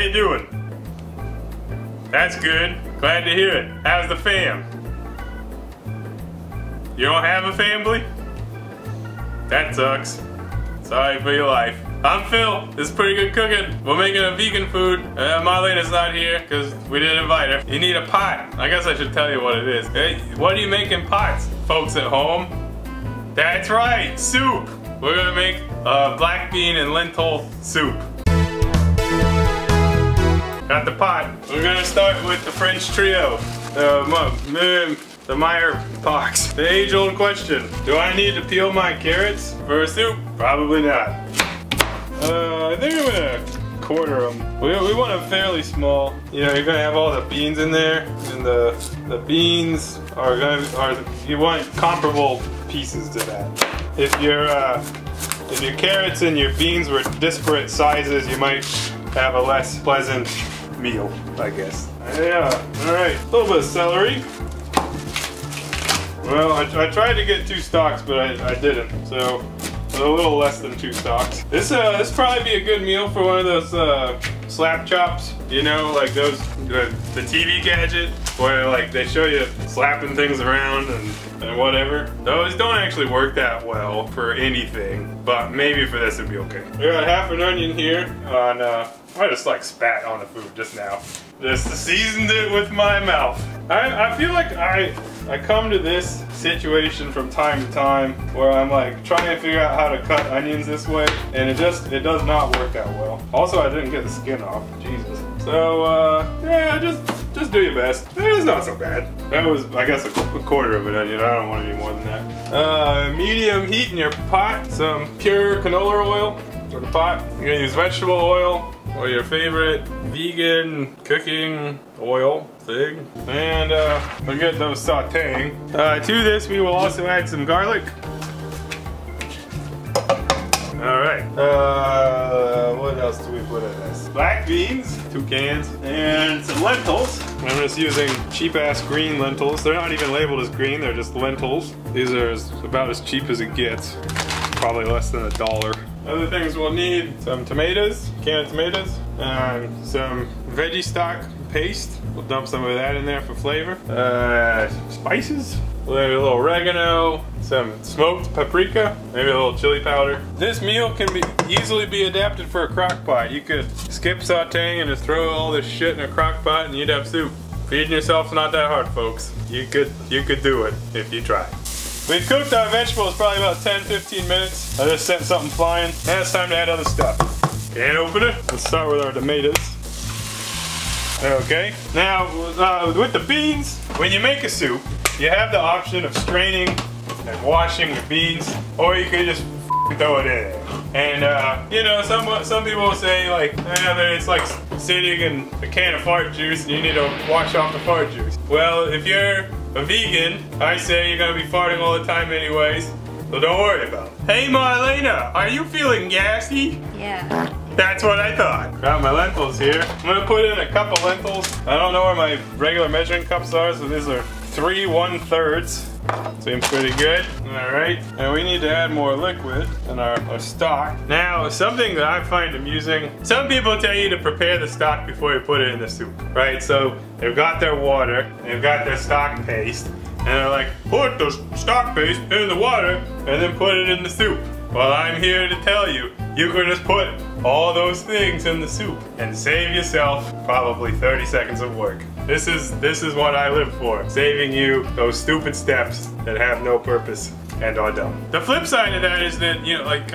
you doing? That's good. Glad to hear it. How's the fam? You don't have a family? That sucks. Sorry for your life. I'm Phil. This is pretty good cooking. We're making a vegan food. Marlena's not here because we didn't invite her. You need a pot. I guess I should tell you what it is. Hey, what do you make in pots, folks at home? That's right, soup. We're gonna make black bean and lentil soup. Got the pot. We're gonna start with the French trio. The Meyer box. The age-old question. Do I need to peel my carrots for a soup? Probably not. I think I'm gonna quarter them. We want them fairly small. You know, you're gonna have all the beans in there, and the beans you want comparable pieces to that. If your carrots and your beans were disparate sizes, you might have a less pleasant meal, I guess. Yeah, alright. A little bit of celery. Well, I tried to get 2 stalks, but I didn't, so a little less than 2 stalks. This probably be a good meal for one of those slap chops, you know, like those the TV gadget where like they show you slapping things around and whatever. Those don't actually work that well for anything, but maybe for this it'd be okay. We got half an onion here on I just like spat on the food just now. Just seasoned it with my mouth. I feel like I come to this situation from time to time where I'm like trying to figure out how to cut onions this way, and it does not work that well. Also, I didn't get the skin off. Jesus. So yeah, just do your best. It's not so bad. That was, I guess, a quarter of an onion. I don't want any more than that. Medium heat in your pot. Some pure canola oil for the pot. You're gonna use vegetable oil or your favorite vegan cooking oil thing. And we'll get those sauteing. To this, we will also add some garlic. Alright. What else do we put in this? Black beans, 2 cans, and some lentils. I'm just using cheap-ass green lentils. They're not even labeled as green, they're just lentils. These are about as cheap as it gets. Probably less than $1. Other things we'll need: some tomatoes, can of tomatoes, and some veggie stock paste. We'll dump some of that in there for flavor. Spices. We'll add a little oregano, some smoked paprika, maybe a little chili powder. This meal can easily be adapted for a crock pot. You could skip sauteing and just throw all this shit in a crock pot and you'd have soup. Feeding yourself's not that hard, folks. You could do it if you try. We've cooked our vegetables probably about 10-15 minutes. I just sent something flying. Now it's time to add other stuff. Can open it. Let's start with our tomatoes. Okay, now with the beans, when you make a soup, you have the option of straining and washing the beans, or you could just throw it in there. And you know, some people will say like, it's like sitting in a can of fart juice and you need to wash off the fart juice. Well, if you're a vegan, I say you're gonna be farting all the time anyways, so don't worry about it. Hey Marlena, are you feeling gassy? Yeah. That's what I thought. Got my lentils here. I'm gonna put in a cup of lentils. I don't know where my regular measuring cups are, so these are 3 1/3. Seems pretty good. Alright, and we need to add more liquid in our stock. Now, something that I find amusing, some people tell you to prepare the stock before you put it in the soup, right? So they've got their water, they've got their stock paste, and they're like, put the stock paste in the water and then put it in the soup. Well, I'm here to tell you, you can just put all those things in the soup and save yourself probably 30 seconds of work. This is what I live for, saving you those stupid steps that have no purpose and are dumb. The flip side of that is that, you know, like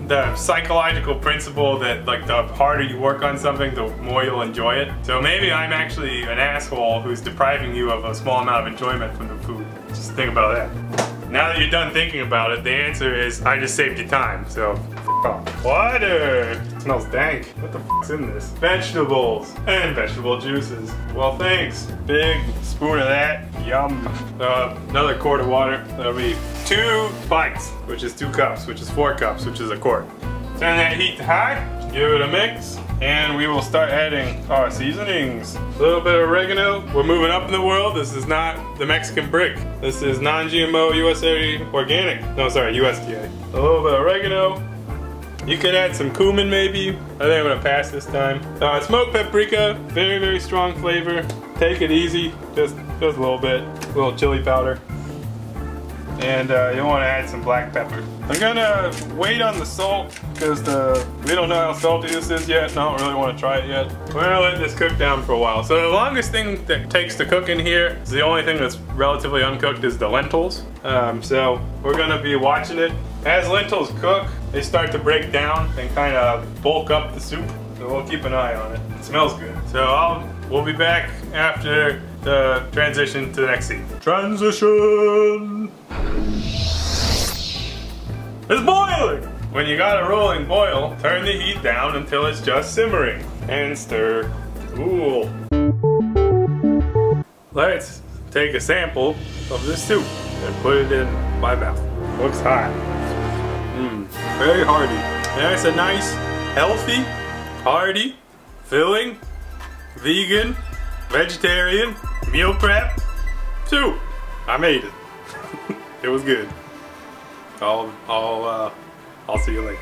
the psychological principle that like the harder you work on something, the more you'll enjoy it. So maybe I'm actually an asshole who's depriving you of a small amount of enjoyment from the food. Just think about that. Now that you're done thinking about it, the answer is I just saved you time, so f off. Water! It smells dank. What the f***'s in this? Vegetables and vegetable juices. Well, thanks. Big spoon of that. Yum. Another quart of water. That'll be 2 pints, which is 2 cups, which is 4 cups, which is a quart. Turn that heat to high. Give it a mix. And we will start adding our seasonings. A little bit of oregano. We're moving up in the world. This is not the Mexican brick. This is non-GMO USA organic. No, sorry, USDA. A little bit of oregano. You could add some cumin maybe. I think I'm gonna pass this time. Smoked paprika, very, very strong flavor. Take it easy, just a little bit. A little chili powder. And you want to add some black pepper. I'm gonna wait on the salt because we don't know how salty this is yet, and I don't really want to try it yet. We're gonna let this cook down for a while. So the longest thing that takes to cook in here is the only thing that's relatively uncooked is the lentils. So we're gonna be watching it. As lentils cook, they start to break down and kind of bulk up the soup. So we'll keep an eye on it. It smells good. So we'll be back after the transition to the next scene. Transition! It's boiling! When you got a rolling boil, turn the heat down until it's just simmering. And stir. Cool. Let's take a sample of this soup and put it in my mouth. Looks hot. Very hearty. And it's a nice, healthy, hearty, filling, vegan, vegetarian, meal prep soup. I made it. It was good. I'll see you later.